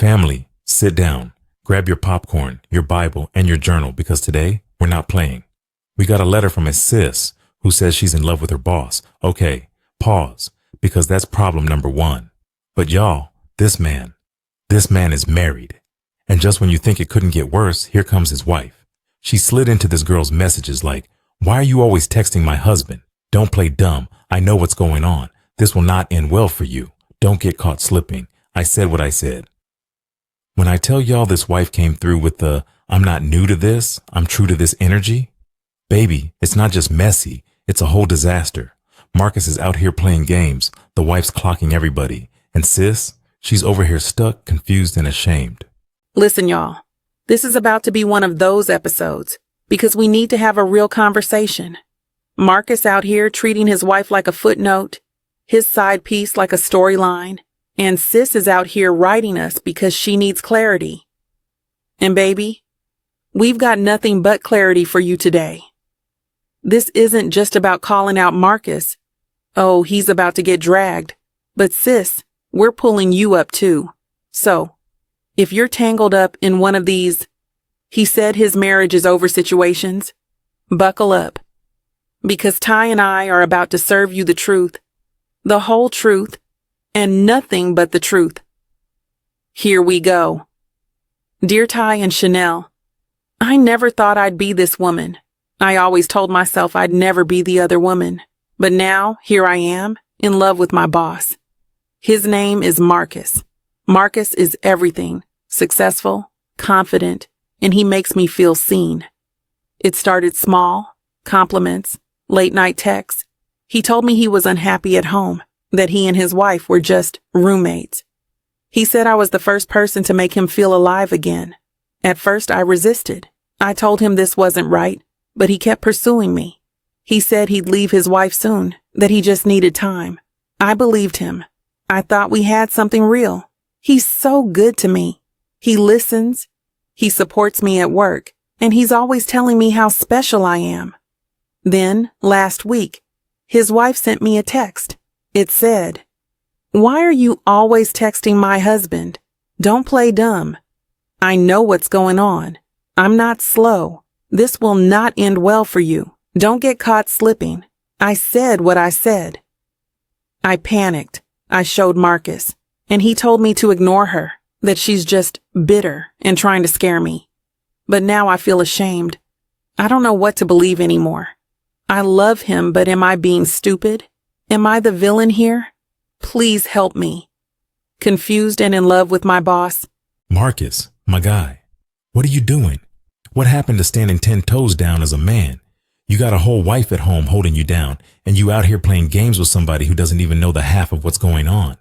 Family, sit down. Grab your popcorn, your Bible, and your journal because today we're not playing. We got a letter from a sis who says she's in love with her boss. Okay, pause, because that's problem number one. But y'all, this man is married. And just when you think it couldn't get worse, here comes his wife. She slid into this girl's messages like, "Why are you always texting my husband? Don't play dumb. I know what's going on. This will not end well for you. Don't get caught slipping. I said what I said." When I tell y'all this wife came through with the, "I'm not new to this, I'm true to this" energy, baby, it's not just messy, it's a whole disaster. Marcus is out here playing games, the wife's clocking everybody, and sis, she's over here stuck, confused, and ashamed. Listen, y'all, this is about to be one of those episodes because we need to have a real conversation. Marcus out here treating his wife like a footnote, his side piece like a storyline, and sis is out here writing us because she needs clarity. And baby, we've got nothing but clarity for you today. This isn't just about calling out Marcus. Oh, he's about to get dragged. But sis, we're pulling you up too. So, if you're tangled up in one of these, he said his marriage is over situations, buckle up. Because Ty and I are about to serve you the truth, the whole truth, and nothing but the truth. Here we go. Dear Ty and Chanel, I never thought I'd be this woman. I always told myself I'd never be the other woman. But now, here I am, in love with my boss. His name is Marcus. Marcus is everything, successful, confident, and he makes me feel seen. It started small, compliments, late night texts. He told me he was unhappy at home, that he and his wife were just roommates. He said I was the first person to make him feel alive again. At first I resisted. I told him this wasn't right, but he kept pursuing me. He said he'd leave his wife soon, that he just needed time. I believed him. I thought we had something real. He's so good to me. He listens. He supports me at work, and he's always telling me how special I am. Then, last week, his wife sent me a text. It said, "Why are you always texting my husband? Don't play dumb. I know what's going on. I'm not slow. This will not end well for you. Don't get caught slipping. I said what I said." I panicked. I showed Marcus, and he told me to ignore her, that she's just bitter and trying to scare me. But now I feel ashamed. I don't know what to believe anymore. I love him, but am I being stupid? Am I the villain here? Please help me. Confused and in love with my boss. Marcus, my guy, what are you doing? What happened to standing 10 toes down as a man? You got a whole wife at home holding you down, and you out here playing games with somebody who doesn't even know the half of what's going on.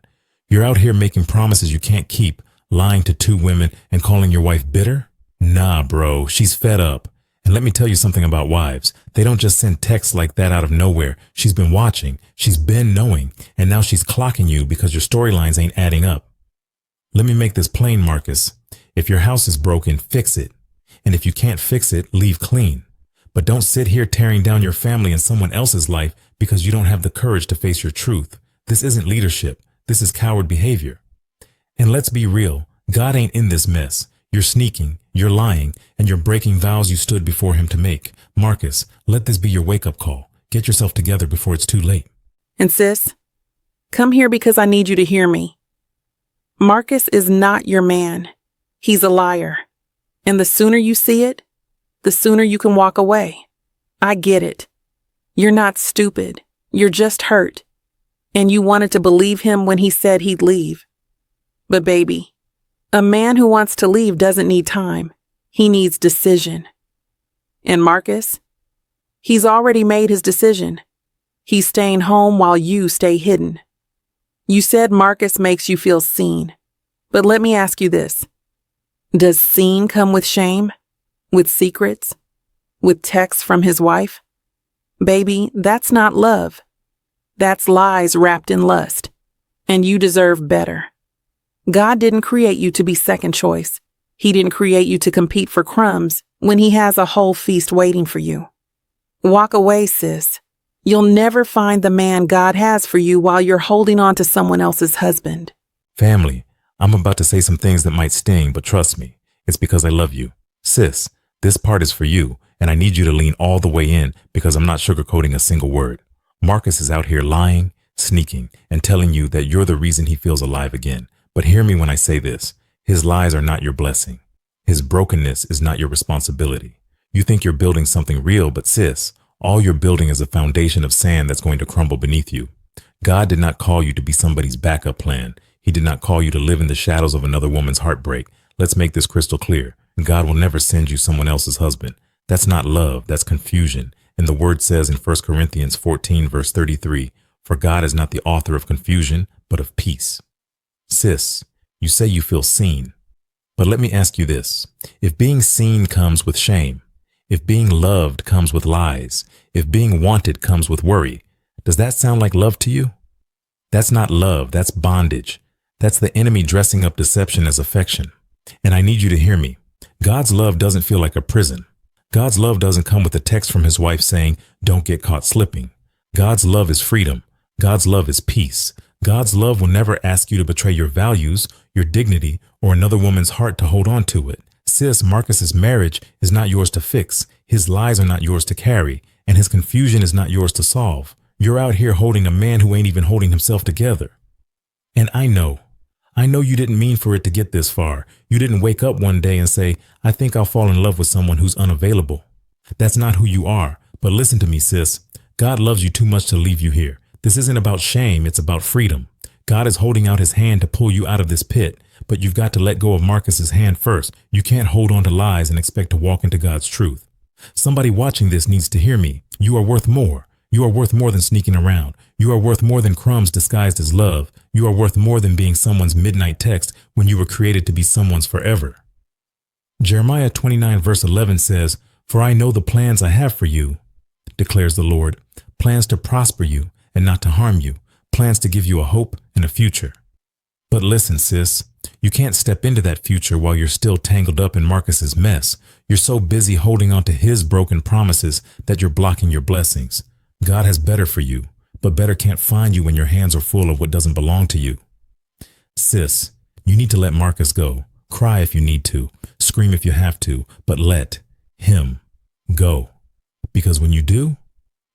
You're out here making promises you can't keep, lying to 2 women and calling your wife bitter? Nah, bro, she's fed up. And let me tell you something about wives. They don't just send texts like that out of nowhere. She's been watching, she's been knowing, and now she's clocking you because your storylines ain't adding up. Let me make this plain, Marcus. If your house is broken, fix it. And if you can't fix it, leave clean. But don't sit here tearing down your family and someone else's life because you don't have the courage to face your truth. This isn't leadership. This is coward behavior. And let's be real. God ain't in this mess. You're sneaking, you're lying, and you're breaking vows you stood before him to make. Marcus, let this be your wake-up call. Get yourself together before it's too late. And sis, come here because I need you to hear me. Marcus is not your man. He's a liar. And the sooner you see it, the sooner you can walk away. I get it. You're not stupid. You're just hurt. And you wanted to believe him when he said he'd leave. But baby, a man who wants to leave doesn't need time. He needs decision. And Marcus, he's already made his decision. He's staying home while you stay hidden. You said Marcus makes you feel seen. But let me ask you this. Does seen come with shame? With secrets? With texts from his wife? Baby, that's not love. That's lies wrapped in lust. And you deserve better. God didn't create you to be second choice. He didn't create you to compete for crumbs when he has a whole feast waiting for you. Walk away, sis. You'll never find the man God has for you while you're holding on to someone else's husband. Family, I'm about to say some things that might sting, but trust me, it's because I love you. Sis, this part is for you, and I need you to lean all the way in because I'm not sugarcoating a single word. Marcus is out here lying, sneaking, and telling you that you're the reason he feels alive again. But hear me when I say this. His lies are not your blessing. His brokenness is not your responsibility. You think you're building something real, but sis, all you're building is a foundation of sand that's going to crumble beneath you. God did not call you to be somebody's backup plan. He did not call you to live in the shadows of another woman's heartbreak. Let's make this crystal clear. God will never send you someone else's husband. That's not love, that's confusion. And the word says in 1 Corinthians 14, verse 33, for God is not the author of confusion, but of peace. Sis, you say you feel seen. But let me ask you this. If being seen comes with shame, if being loved comes with lies, if being wanted comes with worry, does that sound like love to you? That's not love, that's bondage. That's the enemy dressing up deception as affection. And I need you to hear me. God's love doesn't feel like a prison. God's love doesn't come with a text from his wife saying, don't get caught slipping. God's love is freedom. God's love is peace. God's love will never ask you to betray your values, your dignity, or another woman's heart to hold on to it. Sis, Marcus's marriage is not yours to fix. His lies are not yours to carry, and his confusion is not yours to solve. You're out here holding a man who ain't even holding himself together. And I know you didn't mean for it to get this far. You didn't wake up one day and say, I think I'll fall in love with someone who's unavailable. That's not who you are. But listen to me, sis. God loves you too much to leave you here. This isn't about shame. It's about freedom. God is holding out his hand to pull you out of this pit, but you've got to let go of Marcus's hand first. You can't hold on to lies and expect to walk into God's truth. Somebody watching this needs to hear me. You are worth more. You are worth more than sneaking around. You are worth more than crumbs disguised as love. You are worth more than being someone's midnight text when you were created to be someone's forever. Jeremiah 29 verse 11 says, for I know the plans I have for you, declares the Lord, plans to prosper you and not to harm you, plans to give you a hope and a future. But listen, sis, you can't step into that future while you're still tangled up in Marcus's mess. You're so busy holding on to his broken promises that you're blocking your blessings. God has better for you, but better can't find you when your hands are full of what doesn't belong to you. Sis, you need to let Marcus go. Cry if you need to, scream if you have to, but let him go. Because when you do,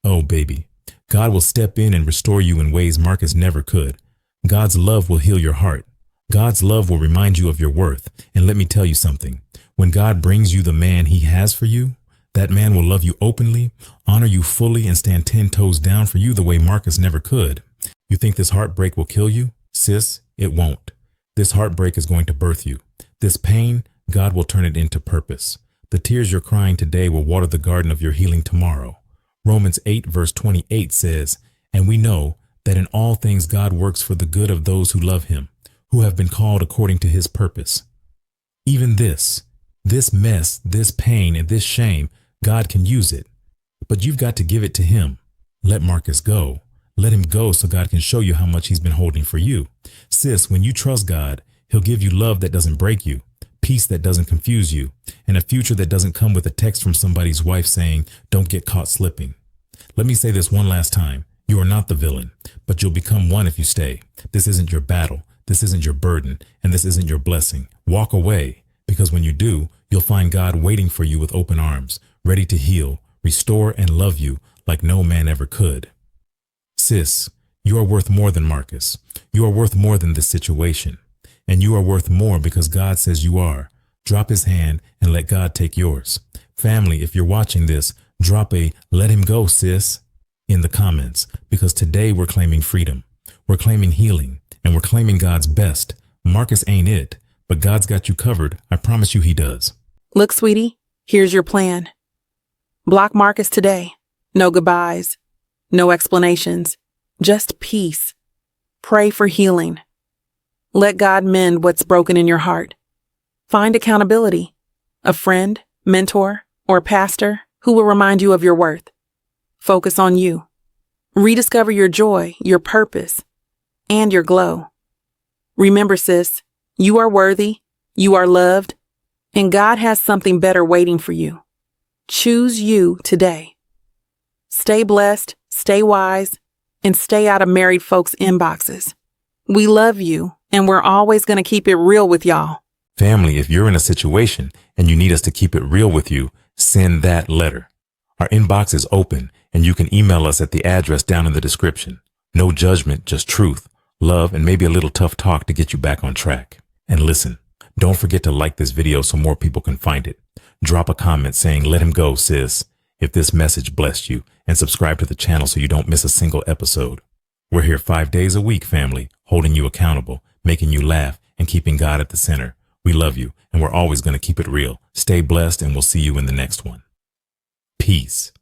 oh baby, God will step in and restore you in ways Marcus never could. God's love will heal your heart. God's love will remind you of your worth. And let me tell you something. When God brings you the man he has for you, that man will love you openly, honor you fully, and stand 10 toes down for you the way Marcus never could. You think this heartbreak will kill you? Sis, it won't. This heartbreak is going to birth you. This pain, God will turn it into purpose. The tears you're crying today will water the garden of your healing tomorrow. Romans 8 verse 28 says, and we know that in all things God works for the good of those who love him, who have been called according to his purpose. Even this mess, this pain, and this shame, God can use it, but you've got to give it to him. Let Marcus go. Let him go so God can show you how much he's been holding for you. Sis, when you trust God, he'll give you love that doesn't break you, peace that doesn't confuse you, and a future that doesn't come with a text from somebody's wife saying, don't get caught slipping. Let me say this one last time. You are not the villain, but you'll become one if you stay. This isn't your battle. This isn't your burden, and this isn't your blessing. Walk away, because when you do, you'll find God waiting for you with open arms, ready to heal, restore, and love you like no man ever could. Sis, you are worth more than Marcus. You are worth more than this situation. And you are worth more because God says you are. Drop his hand and let God take yours. Family, if you're watching this, drop a let him go, sis, in the comments, because today we're claiming freedom. We're claiming healing, and we're claiming God's best. Marcus ain't it, but God's got you covered. I promise you he does. Look, sweetie, here's your plan. Block Marcus today. No goodbyes. No explanations. Just peace. Pray for healing. Let God mend what's broken in your heart. Find accountability. A friend, mentor, or pastor who will remind you of your worth. Focus on you. Rediscover your joy, your purpose, and your glow. Remember, sis, you are worthy, you are loved, and God has something better waiting for you. Choose you today. Stay blessed, stay wise, and stay out of married folks' inboxes. We love you, And we're always going to keep it real with y'all. Family, if you're in a situation and you need us to keep it real with you, send that letter. Our inbox is open and you can email us at the address down in the description. No judgment, just truth, love, and maybe a little tough talk to get you back on track. And listen, don't forget to like this video so more people can find it. Drop a comment saying, "Let him go, sis," if this message blessed you, and subscribe to the channel so you don't miss a single episode. We're here 5 days a week, family, holding you accountable, making you laugh, and keeping God at the center. We love you, and we're always going to keep it real. Stay blessed, and we'll see you in the next one. Peace.